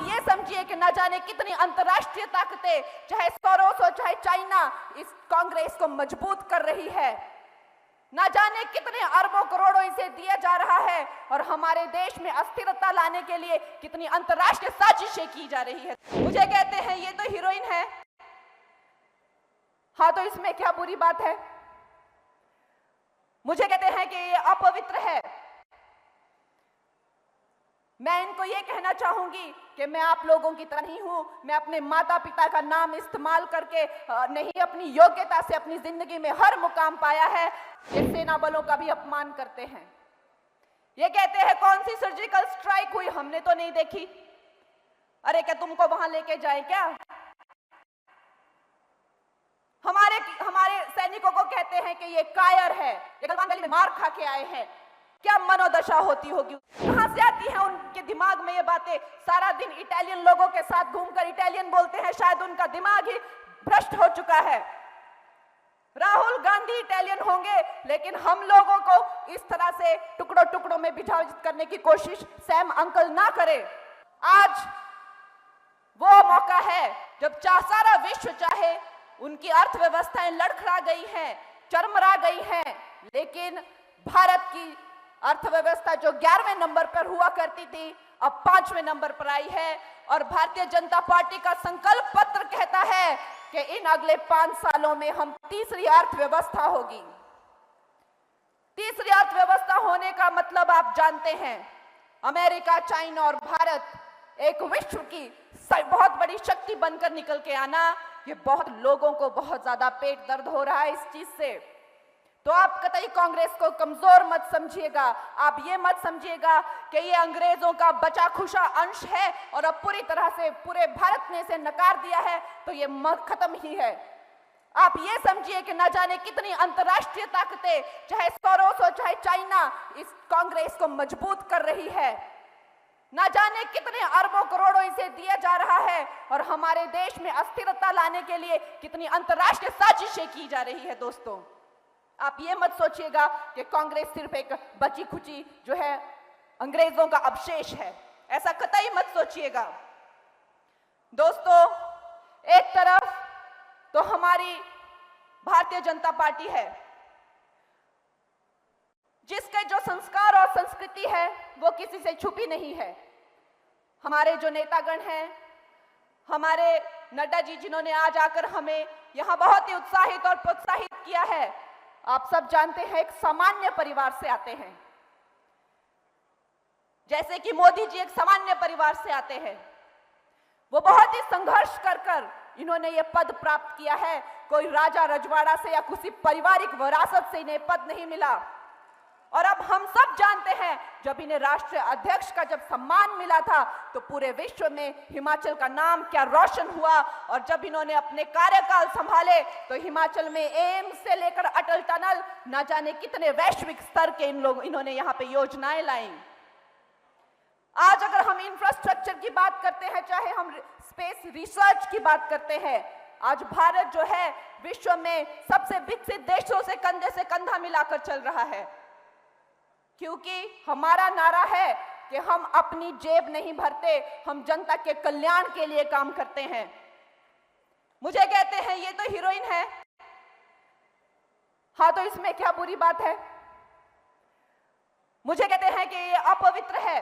ये समझिए कि न जाने कितनी अंतर्राष्ट्रीय ताकतें, चाहे सोरोस हो चाहे चाइना, इस कांग्रेस को मजबूत कर रही है। न जाने कितने अरबों करोड़ों इसे दिया जा रहा है और हमारे देश में अस्थिरता लाने के लिए कितनी अंतर्राष्ट्रीय साजिशें की जा रही है। मुझे कहते हैं ये तो हीरोइन है, हाँ तो इसमें क्या बुरी बात है? मुझे कहते हैं कि ये अपवित्र है। मैं इनको ये कहना चाहूंगी कि मैं आप लोगों की तरह नहीं हूं। मैं अपने माता पिता का नाम इस्तेमाल करके नहीं, अपनी योग्यता से अपनी जिंदगी में हर मुकाम पाया है। ये सेना बलों का भी अपमान करते हैं। ये कहते हैं कौन सी सर्जिकल स्ट्राइक हुई, हमने तो नहीं देखी। अरे क्या तुमको वहां लेके जाए क्या? हमारे सैनिकों को कहते हैं कि ये कायर है, ये गलवान वैली में मार खा के आए हैं। क्या मनोदशा होती होगी, कहां से आती है उनके दिमाग में ये बातें? सारा दिन इटालियन लोगों के साथ घूमकर इटालियन बोलते हैं, शायद उनका दिमाग ही भ्रष्ट हो चुका है। राहुल गांधी इटालियन होंगे, लेकिन हम लोगों को इस तरह से टुकड़ों टुकड़ों में विभाजित करने की कोशिश सैम अंकल ना करे। आज वो मौका है जब सारा विश्व चाहे, उनकी अर्थव्यवस्थाएं लड़खड़ा गई हैं, चरमरा गई हैं, लेकिन भारत की अर्थव्यवस्था जो 11वें नंबर पर हुआ करती थी, अब 5वें नंबर पर आई है। और भारतीय जनता पार्टी का संकल्प पत्र कहता है कि इन अगले 5 सालों में हम तीसरी अर्थव्यवस्था होगी। तीसरी अर्थव्यवस्था होने का मतलब आप जानते हैं, अमेरिका, चाइना और भारत एक विश्व की बहुत बड़ी शक्ति बनकर निकल के आना, ये बहुत लोगों को बहुत ज्यादा पेट दर्द हो रहा है इस चीज से। तो आप कतई कांग्रेस को कमजोर मत समझिएगा। आप ये मत समझिएगा कि ये अंग्रेजों का बचा खुशा अंश है और अब पूरी तरह से पूरे भारत ने इसे नकार दिया है तो ये खत्म ही है। आप ये समझिए कि न जाने कितनी अंतर्राष्ट्रीय ताकतें, चाहे सोरोस हो चाहे चाइना, इस कांग्रेस को मजबूत कर रही है। न जाने कितने अरबों करोड़ों इसे दिया जा रहा है और हमारे देश में अस्थिरता लाने के लिए कितनी अंतर्राष्ट्रीय साजिशें की जा रही है। दोस्तों, आप ये मत सोचिएगा कि कांग्रेस सिर्फ एक बची खुची जो है अंग्रेजों का अवशेष है, ऐसा कतई मत सोचिएगा। दोस्तों, एक तरफ तो हमारी भारतीय जनता पार्टी है, जिसके जो संस्कार और संस्कृति है वो किसी से छुपी नहीं है। हमारे जो नेतागण हैं, हमारे नड्डा जी, जिन्होंने आज आकर हमें यहाँ बहुत ही उत्साहित और प्रोत्साहित किया है, आप सब जानते हैं एक सामान्य परिवार से आते हैं। जैसे कि मोदी जी एक सामान्य परिवार से आते हैं, वो बहुत ही संघर्ष कर इन्होंने ये पद प्राप्त किया है। कोई राजा रजवाड़ा से या किसी पारिवारिक विरासत से इन्हें पद नहीं मिला। और अब हम सब जानते हैं, जब इन्हें राष्ट्रीय अध्यक्ष का जब सम्मान मिला था तो पूरे विश्व में हिमाचल का नाम क्या रोशन हुआ। और जब इन्होंने अपने कार्यकाल संभाले तो हिमाचल में एम्स से लेकर अटल टनल, न जाने कितने वैश्विक स्तर के इन्होंने यहाँ पे योजनाएं लाई। आज अगर हम इंफ्रास्ट्रक्चर की बात करते हैं, चाहे हम स्पेस रिसर्च की बात करते हैं, आज भारत जो है विश्व में सबसे विकसित देशों से कंधा मिलाकर चल रहा है, क्योंकि हमारा नारा है कि हम अपनी जेब नहीं भरते, हम जनता के कल्याण के लिए काम करते हैं। मुझे कहते हैं ये तो हीरोइन है, हाँ तो इसमें क्या बुरी बात है? मुझे कहते हैं कि ये अपवित्र है।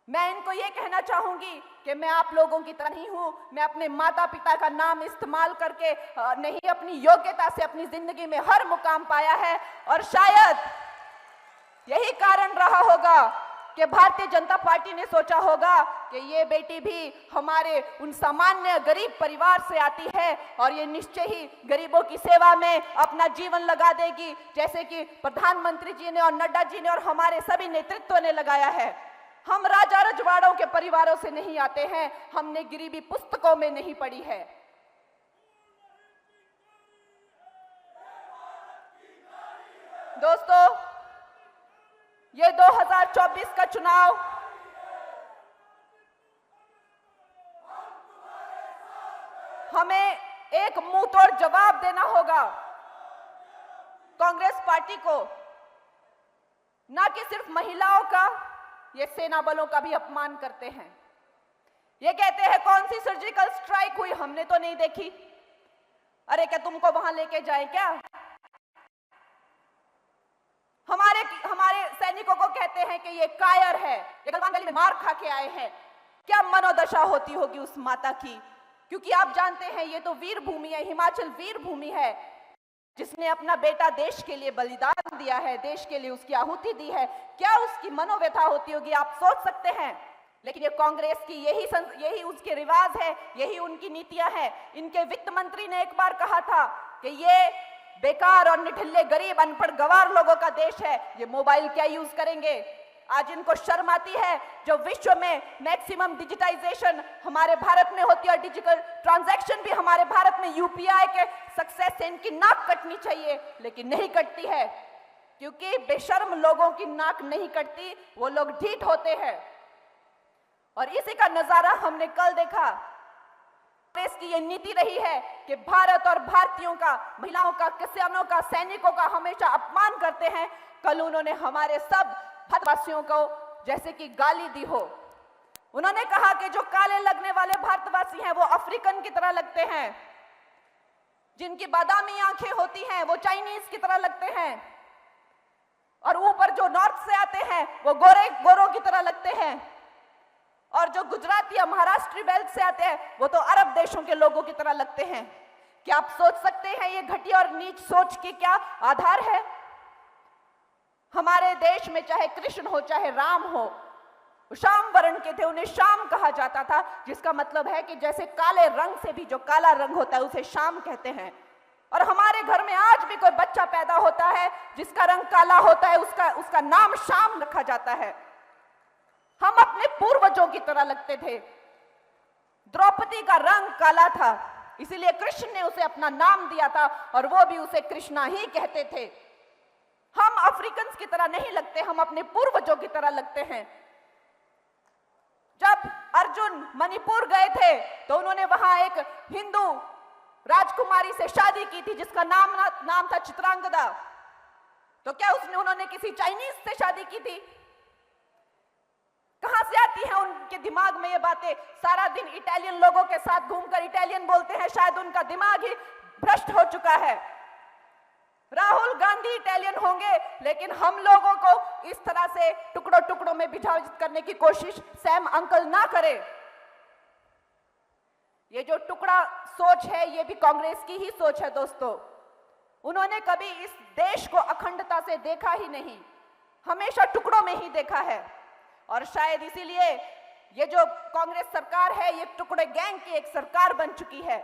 मैं इनको ये कहना चाहूंगी कि मैं आप लोगों की तरह नहीं हूं। मैं अपने माता पिता का नाम इस्तेमाल करके नहीं, अपनी योग्यता से अपनी जिंदगी में हर मुकाम पाया है। और शायद यही कारण रहा होगा कि भारतीय जनता पार्टी ने सोचा होगा कि ये बेटी भी हमारे उन सामान्य गरीब परिवार से आती है और ये निश्चय ही गरीबों की सेवा में अपना जीवन लगा देगी, जैसे कि प्रधानमंत्री जी ने और नड्डा जी ने और हमारे सभी नेतृत्व ने लगाया है। हम राजा रजवाड़ों के परिवारों से नहीं आते हैं, हमने गरीबी पुस्तकों में नहीं पढ़ी है। दोस्तों, ये 2024 का चुनाव हमें एक मुंहतोड़ जवाब देना होगा कांग्रेस पार्टी को, ना कि सिर्फ महिलाओं का, ये सेना बलों का भी अपमान करते हैं। ये कहते हैं कौन सी सर्जिकल स्ट्राइक हुई, हमने तो नहीं देखी। अरे क्या तुमको वहां लेके जाए क्या? हमारे सैनिकों को कहते हैं कि ये कायर है, ये गलवान गली में मार खा के आए हैं। क्या मनोदशा होती होगी उस माता की, क्योंकि आप जानते हैं ये तो वीर भूमि है, हिमाचल वीर भूमि है, जिसने अपना बेटा देश के लिए बलिदान दिया है, देश के लिए उसकी आहुति दी है। क्या उसकी मनोव्यथा होती होगी, आप सोच सकते हैं। लेकिन ये कांग्रेस की यही उसके रिवाज है, यही उनकी नीतियां हैं। इनके वित्त मंत्री ने एक बार कहा था कि ये बेकार और निठल्ले गरीब अनपढ़ गंवार लोगों का देश है, ये मोबाइल क्या यूज करेंगे। आज इनको शर्म आती है जो विश्व में मैक्सिमम डिजिटाइजेशन हमारे भारत में होती है और डिजिटल ट्रांजैक्शन भी हमारे भारत में यूपीआई के सक्सेस से इनकी नाक कटनी चाहिए, लेकिन नहीं कटती है, क्योंकि बेशर्म लोगों की नाक नहीं कटती, वो लोग ढीठ होते हैं। और इसी का नजारा हमने कल देखा। कांग्रेस की ये नीति रही है कि भारत और भारतीयों का, महिलाओं का, किसानों का, सैनिकों का हमेशा अपमान करते हैं। कल उन्होंने हमारे सब भारतवासियों को जैसे कि गाली दी हो। उन्होंने कहा कि जो काले लगने वाले भारतवासी हैं वो अफ्रीकन की तरह लगते हैं, जिनकी बादामी आंखें होती हैं वो चाइनीज की तरह लगते हैं, और ऊपर जो नॉर्थ से आते हैं वो गोरों की तरह लगते हैं, और जो गुजराती या महाराष्ट्री बेल्ट से आते हैं वो तो अरब देशों के लोगों की तरह लगते हैं। क्या आप सोच सकते हैं ये घटिया और नीच सोच की क्या आधार है? हमारे देश में चाहे कृष्ण हो चाहे राम हो, श्याम वर्ण के थे, उन्हें श्याम कहा जाता था, जिसका मतलब है कि जैसे काले रंग से भी जो काला रंग होता है उसे श्याम कहते हैं। और हमारे घर में आज भी कोई बच्चा पैदा होता है जिसका रंग काला होता है, उसका नाम श्याम रखा जाता है। हम अपने पूर्वजों की तरह लगते थे। द्रौपदी का रंग काला था, इसीलिए कृष्ण ने उसे अपना नाम दिया था, और वो भी उसे कृष्णा ही कहते थे। हम अफ्रीकन की तरह नहीं लगते, हम अपने पूर्वजों की तरह लगते हैं। जब अर्जुन मणिपुर गए थे तो उन्होंने वहां एक हिंदू राजकुमारी से शादी की थी जिसका नाम था चित्रांगदा। तो क्या उन्होंने किसी चाइनीज से शादी की थी? कहां से आती हैं उनके दिमाग में ये बातें? सारा दिन इटालियन लोगों के साथ घूमकर इटालियन बोलते हैं, शायद उनका दिमाग ही भ्रष्ट हो चुका है। राहुल गांधी इटालियन होंगे, लेकिन हम लोगों को इस तरह से टुकड़ों टुकड़ों में विभाजित करने की कोशिश सैम अंकल ना करे। ये जो टुकड़ा सोच है ये भी कांग्रेस की ही सोच है दोस्तों। उन्होंने कभी इस देश को अखंडता से देखा ही नहीं, हमेशा टुकड़ों में ही देखा है। और शायद इसीलिए ये जो कांग्रेस सरकार है ये टुकड़े गैंग की एक सरकार बन चुकी है।